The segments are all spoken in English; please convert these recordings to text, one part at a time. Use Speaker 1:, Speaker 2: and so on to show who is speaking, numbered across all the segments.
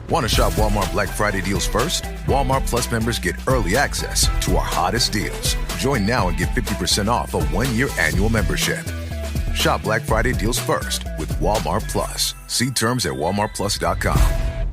Speaker 1: Want to shop Walmart Black Friday deals first? Walmart Plus members get early access to our hottest deals. Join now and get 50% off a 1-year annual membership. Shop Black Friday deals first with Walmart Plus. See terms at walmartplus.com.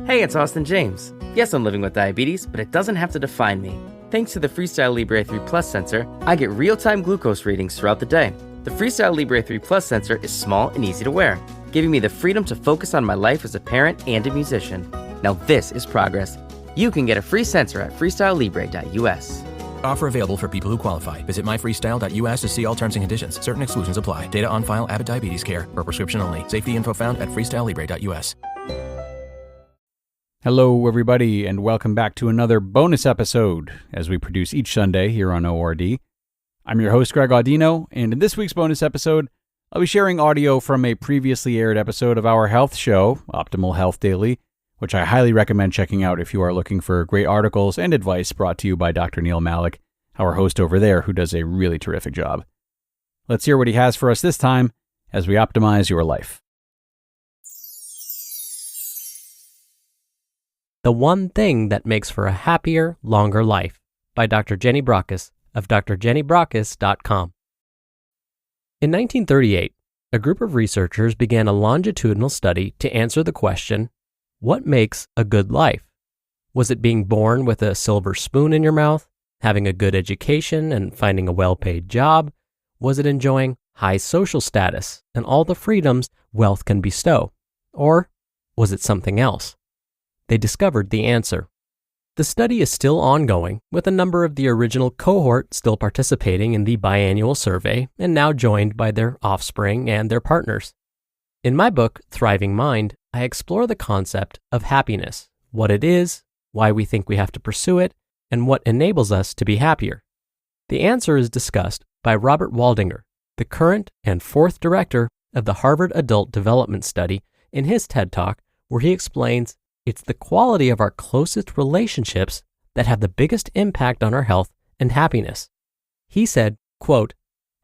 Speaker 2: Hey, it's Austin James. Yes, I'm living with diabetes, but it doesn't have to define me. Thanks to the Freestyle Libre 3 Plus sensor, I get real-time glucose readings throughout the day. The Freestyle Libre 3 Plus sensor is small and easy to wear, giving me the freedom to focus on my life as a parent and a musician. Now this is progress. You can get a free sensor at freestylelibre.us.
Speaker 3: Offer available for people who qualify. Visit myfreestyle.us to see all terms and conditions. Certain exclusions apply. Data on file. Abbott Diabetes Care. For prescription only. Safety info found at freestylelibre.us.
Speaker 4: Hello, everybody, and welcome back to another bonus episode as we produce each Sunday here on ORD. I'm your host, Greg Audino, and in this week's bonus episode, I'll be sharing audio from a previously aired episode of our health show, Optimal Health Daily, which I highly recommend checking out if you are looking for great articles and advice brought to you by Dr. Neil Malik, our host over there, who does a really terrific job. Let's hear what he has for us this time as we optimize your life.
Speaker 5: The One Thing That Makes for a Happier, Longer Life by Dr. Jenny Brockis of drjennybrockis.com. In 1938, a group of researchers began a longitudinal study to answer the question, what makes a good life? Was it being born with a silver spoon in your mouth, having a good education and finding a well-paid job? Was it enjoying high social status and all the freedoms wealth can bestow? Or was it something else? They discovered the answer. The study is still ongoing, with a number of the original cohort still participating in the biannual survey and now joined by their offspring and their partners. In my book, Thriving Mind, I explore the concept of happiness, what it is, why we think we have to pursue it, and what enables us to be happier. The answer is discussed by Robert Waldinger, the current and fourth director of the Harvard Adult Development Study, in his TED Talk, where he explains it's the quality of our closest relationships that have the biggest impact on our health and happiness. He said, quote,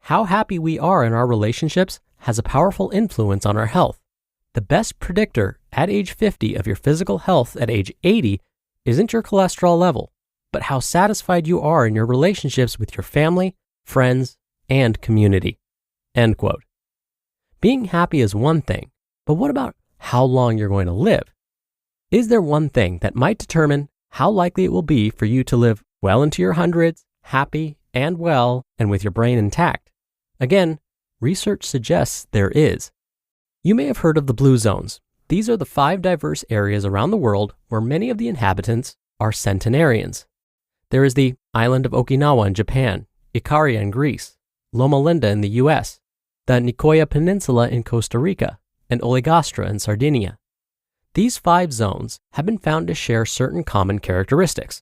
Speaker 5: "How happy we are in our relationships has a powerful influence on our health. The best predictor at age 50 of your physical health at age 80 isn't your cholesterol level, but how satisfied you are in your relationships with your family, friends, and community." End quote. Being happy is one thing, but what about how long you're going to live? Is there one thing that might determine how likely it will be for you to live well into your hundreds, happy and well, and with your brain intact? Again, research suggests there is. You may have heard of the blue zones. These are the 5 diverse areas around the world where many of the inhabitants are centenarians. There is the island of Okinawa in Japan, Ikaria in Greece, Loma Linda in the US, the Nicoya Peninsula in Costa Rica, and Oligostra in Sardinia. These 5 zones have been found to share certain common characteristics.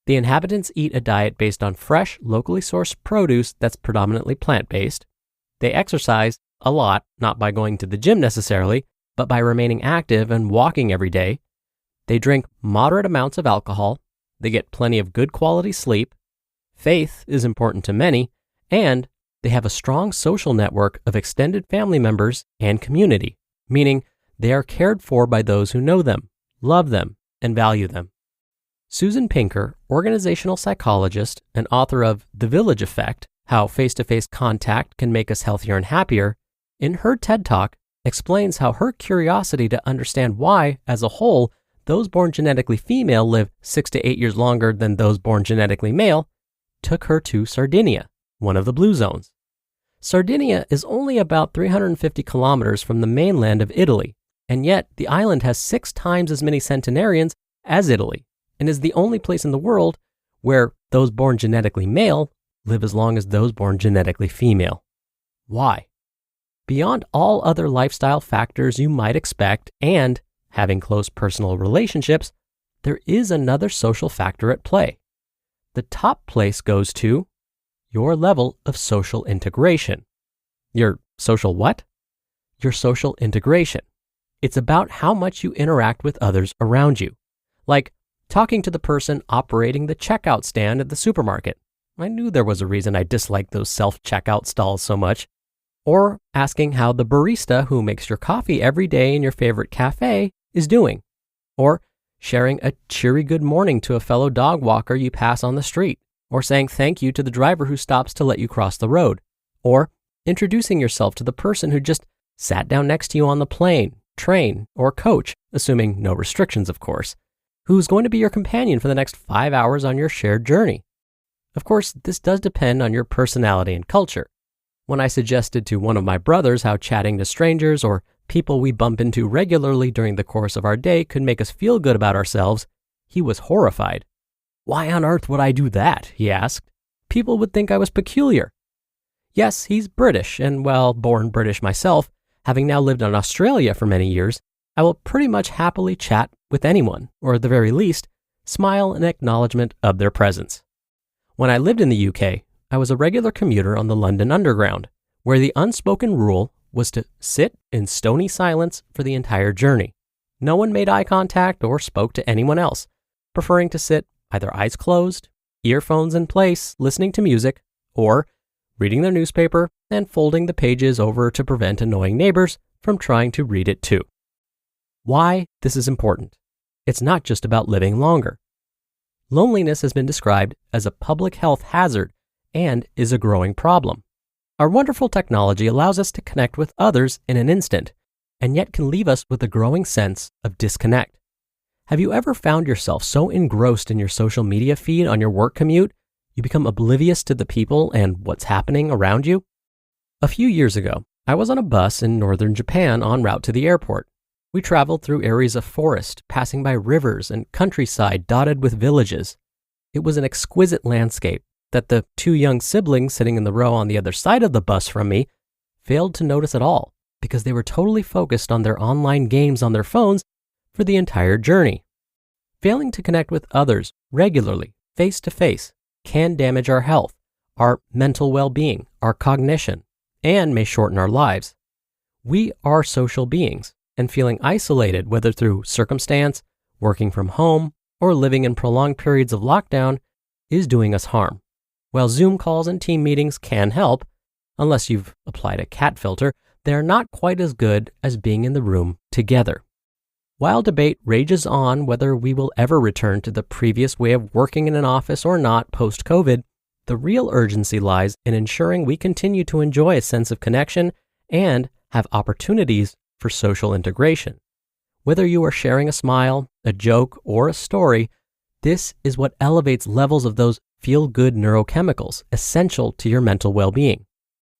Speaker 5: The inhabitants eat a diet based on fresh, locally sourced produce that's predominantly plant-based. They exercise a lot, not by going to the gym necessarily, but by remaining active and walking every day. They drink moderate amounts of alcohol. They get plenty of good quality sleep. Faith is important to many, and they have a strong social network of extended family members and community, meaning they are cared for by those who know them, love them, and value them. Susan Pinker, organizational psychologist and author of The Village Effect, How Face-to-Face Contact Can Make Us Healthier and Happier, in her TED Talk explains how her curiosity to understand why, as a whole, those born genetically female live 6 to 8 years longer than those born genetically male took her to Sardinia, one of the blue zones. Sardinia is only about 350 kilometers from the mainland of Italy, and yet the island has 6 times as many centenarians as Italy, and is the only place in the world where those born genetically male live as long as those born genetically female. Why? Beyond all other lifestyle factors you might expect and having close personal relationships, there is another social factor at play. The top place goes to your level of social integration. Your social what? Your social integration. It's about how much you interact with others around you. Like talking to the person operating the checkout stand at the supermarket. I knew there was a reason I disliked those self-checkout stalls so much. Or asking how the barista who makes your coffee every day in your favorite cafe is doing. or sharing a cheery good morning to a fellow dog walker you pass on the street, or saying thank you to the driver who stops to let you cross the road, or introducing yourself to the person who just sat down next to you on the plane, train, or coach, assuming no restrictions, of course, who's going to be your companion for the next 5 hours on your shared journey. Of course, this does depend on your personality and culture. When I suggested to one of my brothers how chatting to strangers or people we bump into regularly during the course of our day could make us feel good about ourselves, he was horrified. "Why on earth would I do that?" he asked. "People would think I was peculiar." Yes, he's British, and well, born British myself, having now lived in Australia for many years, I will pretty much happily chat with anyone, or at the very least, smile in acknowledgement of their presence. When I lived in the UK, I was a regular commuter on the London Underground, where the unspoken rule was to sit in stony silence for the entire journey. No one made eye contact or spoke to anyone else, preferring to sit either eyes closed, earphones in place, listening to music, or reading their newspaper and folding the pages over to prevent annoying neighbors from trying to read it too. Why this is important? It's not just about living longer. Loneliness has been described as a public health hazard and is a growing problem. Our wonderful technology allows us to connect with others in an instant, and yet can leave us with a growing sense of disconnect. Have you ever found yourself so engrossed in your social media feed on your work commute, you become oblivious to the people and what's happening around you? A few years ago, I was on a bus in northern Japan en route to the airport. We traveled through areas of forest, passing by rivers and countryside dotted with villages. It was an exquisite landscape that the two young siblings sitting in the row on the other side of the bus from me failed to notice at all, because they were totally focused on their online games on their phones for the entire journey. Failing to connect with others regularly, face to face, can damage our health, our mental well-being, our cognition, and may shorten our lives. We are social beings, and feeling isolated, whether through circumstance, working from home, or living in prolonged periods of lockdown, is doing us harm. While Zoom calls and team meetings can help, unless you've applied a cat filter, they're not quite as good as being in the room together. While debate rages on whether we will ever return to the previous way of working in an office or not post-COVID, the real urgency lies in ensuring we continue to enjoy a sense of connection and have opportunities for social integration. Whether you are sharing a smile, a joke, or a story, this is what elevates levels of those feel-good neurochemicals essential to your mental well-being.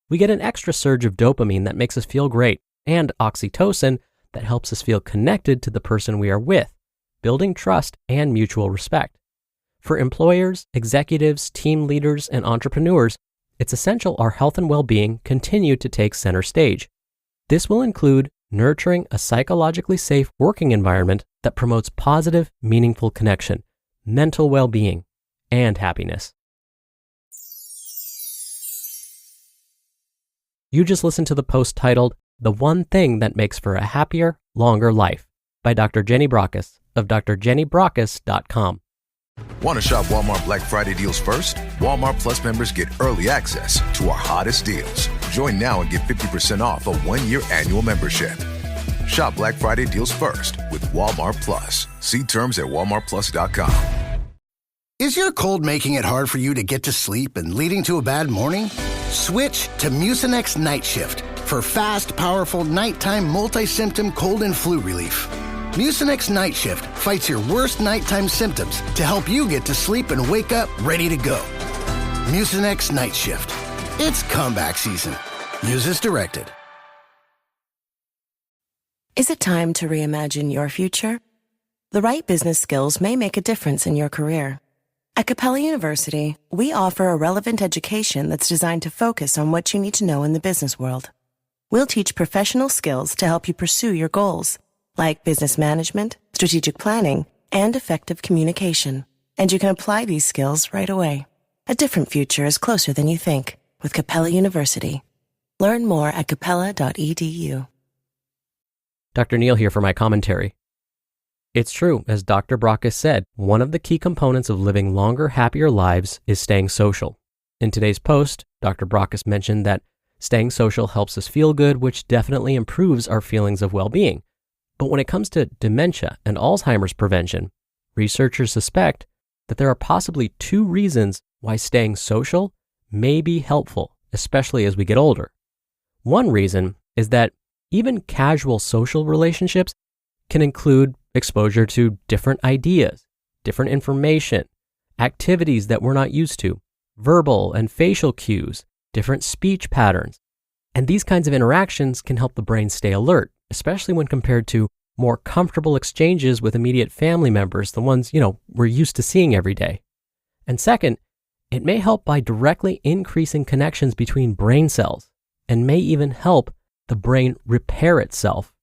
Speaker 5: We get an extra surge of dopamine that makes us feel great, and oxytocin that helps us feel connected to the person we are with, building trust and mutual respect. For employers, executives, team leaders, and entrepreneurs, it's essential our health and well-being continue to take center stage. This will include nurturing a psychologically safe working environment that promotes positive, meaningful connection, mental well-being, and happiness. You just listened to the post titled, "The One Thing That Makes for a Happier, Longer Life" by Dr. Jenny Brockis of drjennybrockis.com.
Speaker 1: Want to shop Walmart Black Friday deals first? Walmart Plus members get early access to our hottest deals. Join now and get 50% off a 1-year annual membership. Shop Black Friday deals first with Walmart Plus. See terms at walmartplus.com.
Speaker 6: Is your cold making it hard for you to get to sleep and leading to a bad morning? Switch to Mucinex Night Shift for fast, powerful nighttime multi-symptom cold and flu relief. Mucinex Night Shift fights your worst nighttime symptoms to help you get to sleep and wake up ready to go. Mucinex Night Shift. It's comeback season. Use as directed.
Speaker 7: Is it time to reimagine your future? The right business skills may make a difference in your career. At Capella University, we offer a relevant education that's designed to focus on what you need to know in the business world. We'll teach professional skills to help you pursue your goals, like business management, strategic planning, and effective communication. And you can apply these skills right away. A different future is closer than you think with Capella University. Learn more at capella.edu.
Speaker 5: Dr. Neal here for my commentary. It's true, as Dr. Brockis said, one of the key components of living longer, happier lives is staying social. In today's post, Dr. Brockis mentioned that staying social helps us feel good, which definitely improves our feelings of well-being. But when it comes to dementia and Alzheimer's prevention, researchers suspect that there are possibly 2 reasons why staying social may be helpful, especially as we get older. One reason is that even casual social relationships can include exposure to different ideas, different information, activities that we're not used to, verbal and facial cues, different speech patterns. And these kinds of interactions can help the brain stay alert, especially when compared to more comfortable exchanges with immediate family members, the ones, we're used to seeing every day. And second, it may help by directly increasing connections between brain cells and may even help the brain repair itself.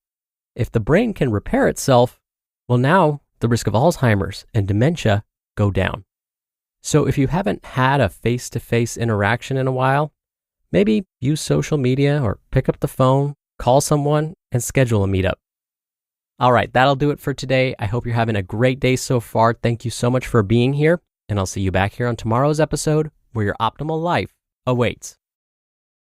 Speaker 5: If the brain can repair itself, well, now the risk of Alzheimer's and dementia go down. So if you haven't had a face-to-face interaction in a while, maybe use social media or pick up the phone, call someone, and schedule a meetup. All right, that'll do it for today. I hope you're having a great day so far. Thank you so much for being here, and I'll see you back here on tomorrow's episode where your optimal life awaits.